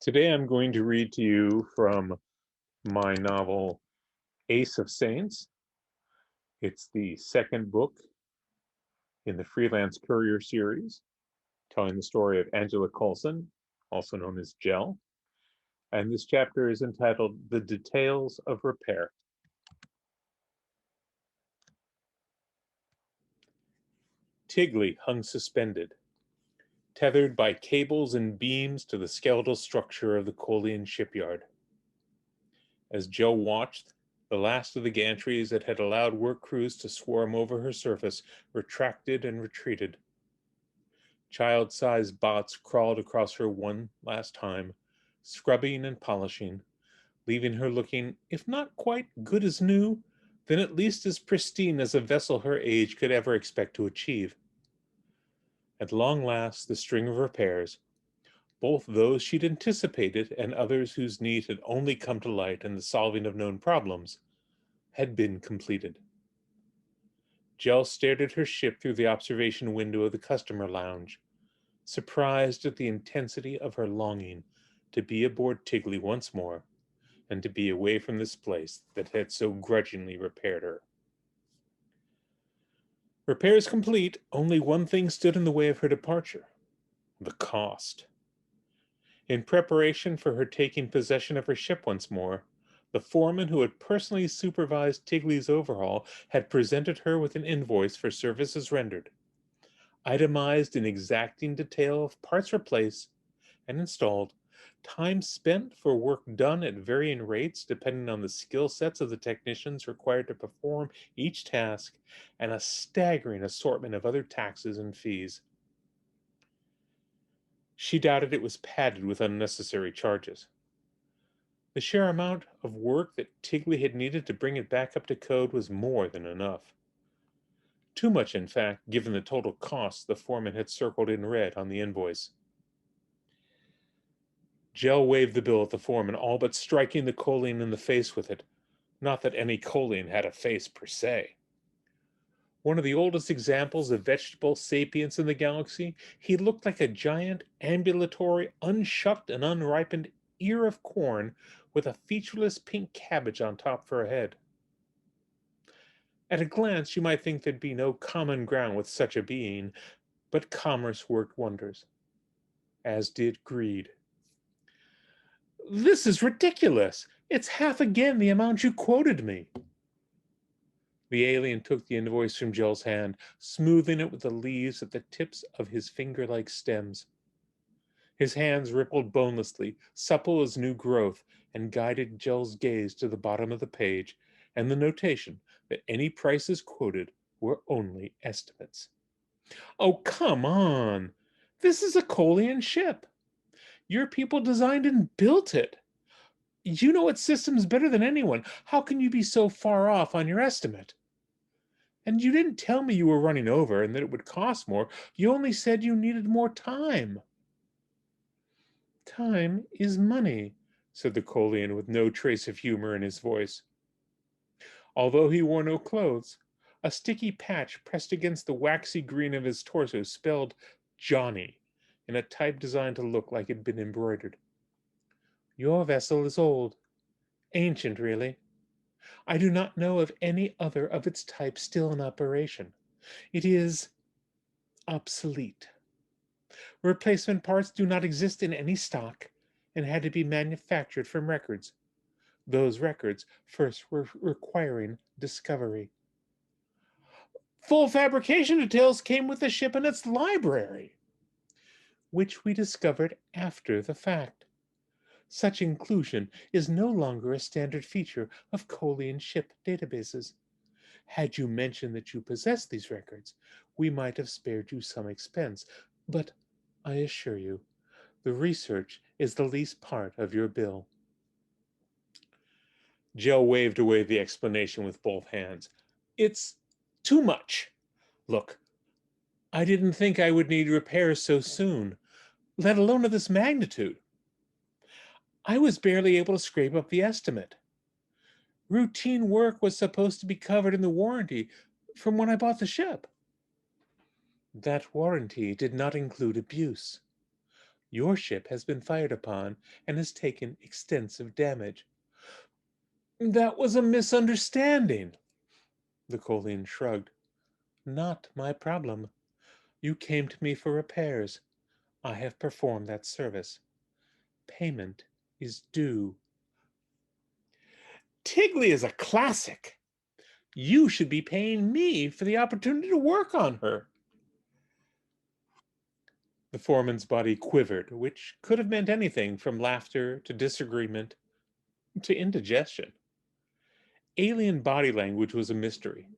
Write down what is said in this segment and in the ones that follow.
Today I'm going to read to you from my novel Ace of Saints. It's the second book in the Freelance Courier series, telling the story of Angela Coulson, also known as Jell. And this chapter is entitled The Details of Repair. Tigley hung suspended, tethered by cables and beams to the skeletal structure of the Colian shipyard. As Joe watched, the last of the gantries that had allowed work crews to swarm over her surface retracted and retreated. Child-sized bots crawled across her one last time, scrubbing and polishing, leaving her looking, if not quite good as new, then at least as pristine as a vessel her age could ever expect to achieve. At long last, the string of repairs, both those she'd anticipated and others whose need had only come to light in the solving of known problems, had been completed. Jell stared at her ship through the observation window of the customer lounge, surprised at the intensity of her longing to be aboard Tigley once more and to be away from this place that had so grudgingly repaired her. Repairs complete, only one thing stood in the way of her departure: the cost. In preparation for her taking possession of her ship once more, the foreman who had personally supervised Tigley's overhaul had presented her with an invoice for services rendered, itemized in exacting detail of parts replaced and installed, time spent for work done at varying rates depending on the skill sets of the technicians required to perform each task, and a staggering assortment of other taxes and fees. She doubted it was padded with unnecessary charges. The sheer amount of work that Tigley had needed to bring it back up to code was more than enough. Too much, in fact, given the total costs the foreman had circled in red on the invoice. Jell waved the bill at the foreman, all but striking the Colian in the face with it. Not that any Colian had a face per se. One of the oldest examples of vegetable sapience in the galaxy, he looked like a giant, ambulatory, unshucked and unripened ear of corn with a featureless pink cabbage on top for a head. At a glance, you might think there'd be no common ground with such a being, but commerce worked wonders, as did greed. "This is ridiculous! It's half again the amount you quoted me." The alien took the invoice from Jill's hand, smoothing it with the leaves at the tips of his finger-like stems. His hands rippled bonelessly, supple as new growth, and guided Jill's gaze to the bottom of the page and the notation that any prices quoted were only estimates. "Oh, come on! This is a Colian ship. Your people designed and built it. You know its systems better than anyone. How can you be so far off on your estimate? And you didn't tell me you were running over and that it would cost more. You only said you needed more time." "Time is money," said the Colian with no trace of humor in his voice. Although he wore no clothes, a sticky patch pressed against the waxy green of his torso spelled Johnny in a type designed to look like it had been embroidered. "Your vessel is old. Ancient, really. I do not know of any other of its type still in operation. It is obsolete. Replacement parts do not exist in any stock and had to be manufactured from records. Those records first were requiring discovery. Full fabrication details came with the ship and its library, which we discovered after the fact. Such inclusion is no longer a standard feature of Colian ship databases. Had you mentioned that you possess these records, we might have spared you some expense, but I assure you, the research is the least part of your bill." Joe waved away the explanation with both hands. "It's too much. Look, I didn't think I would need repairs so soon, let alone of this magnitude. I was barely able to scrape up the estimate. Routine work was supposed to be covered in the warranty from when I bought the ship. That warranty did not include abuse. Your ship has been fired upon and has taken extensive damage. That was a misunderstanding. The Colian shrugged. Not my problem. You came to me for repairs. I have performed that service. Payment is due. Tigley is a classic. You should be paying me for the opportunity to work on her. The foreman's body quivered, which could have meant anything from laughter to disagreement to indigestion. Alien body language was a mystery,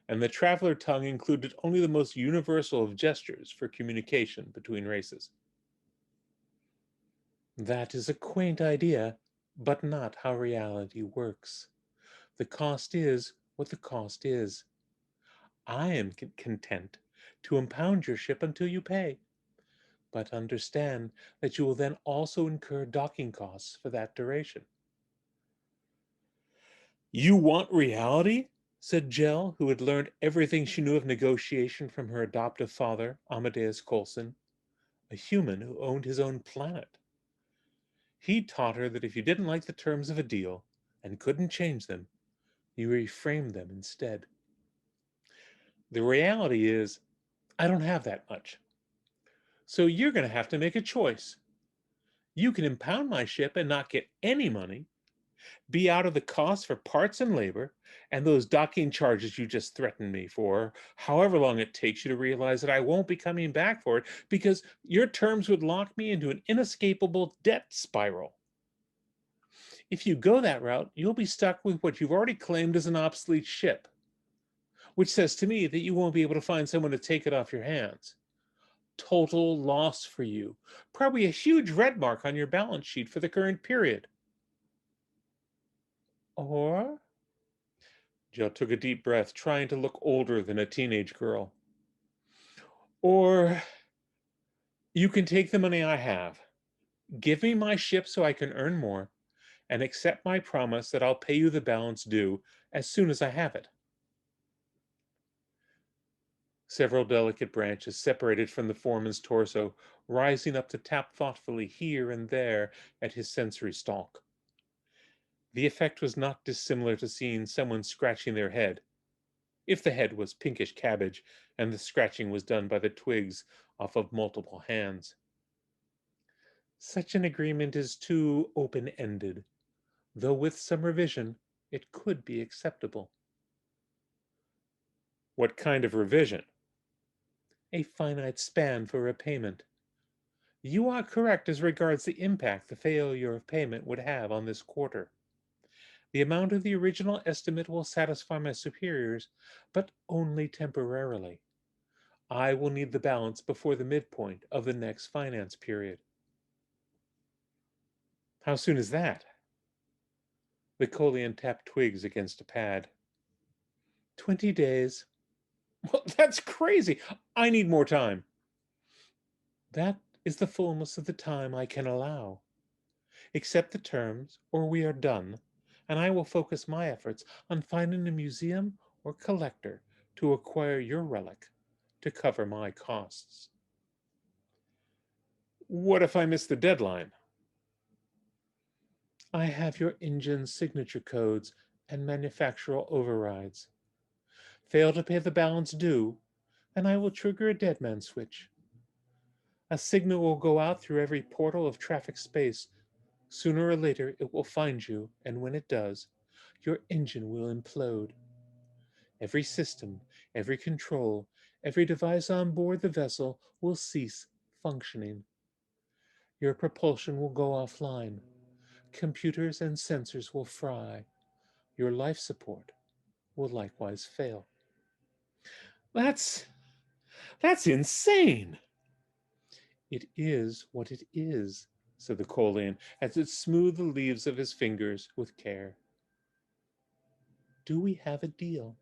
and the traveler tongue included only the most universal of gestures for communication between races. That is a quaint idea, but not how reality works. The cost is what the cost is. I am content to impound your ship until you pay, but understand that you will then also incur docking costs for that duration. You want reality? Said Jell, who had learned everything she knew of negotiation from her adoptive father, Amadeus Coulson, a human who owned his own planet. He taught her that if you didn't like the terms of a deal and couldn't change them, you reframed them instead. The reality is, I don't have that much. So you're going to have to make a choice. You can impound my ship and not get any money, be out of the cost for parts and labor, and those docking charges you just threatened me for, however long it takes you to realize that I won't be coming back for it because your terms would lock me into an inescapable debt spiral. If you go that route, you'll be stuck with what you've already claimed as an obsolete ship, which says to me that you won't be able to find someone to take it off your hands. Total loss for you. Probably a huge red mark on your balance sheet for the current period. Or, Jill took a deep breath, trying to look older than a teenage girl. Or, you can take the money I have, give me my ship so I can earn more, and accept my promise that I'll pay you the balance due as soon as I have it. Several delicate branches separated from the foreman's torso, rising up to tap thoughtfully here and there at his sensory stalk. The effect was not dissimilar to seeing someone scratching their head, if the head was pinkish cabbage and the scratching was done by the twigs off of multiple hands. Such an agreement is too open-ended, though with some revision it could be acceptable. What kind of revision? A finite span for repayment. You are correct as regards the impact the failure of payment would have on this quarter. The amount of the original estimate will satisfy my superiors, but only temporarily. I will need the balance before the midpoint of the next finance period. How soon is that? The Colian tapped twigs against a pad. 20 days. Well, that's crazy. I need more time. That is the fullness of the time I can allow. Accept the terms, or we are done, and I will focus my efforts on finding a museum or collector to acquire your relic to cover my costs. What if I miss the deadline? I have your engine's signature codes and manufacturer overrides. Fail to pay the balance due, and I will trigger a dead man switch. A signal will go out through every portal of traffic space. Sooner or later, it will find you, and when it does, your engine will implode. Every system, every control, every device on board the vessel will cease functioning. Your propulsion will go offline. Computers and sensors will fry. Your life support will likewise fail. That's that's insane. It is what it is, said the Colian, as it smoothed the leaves of his fingers with care. Do we have a deal?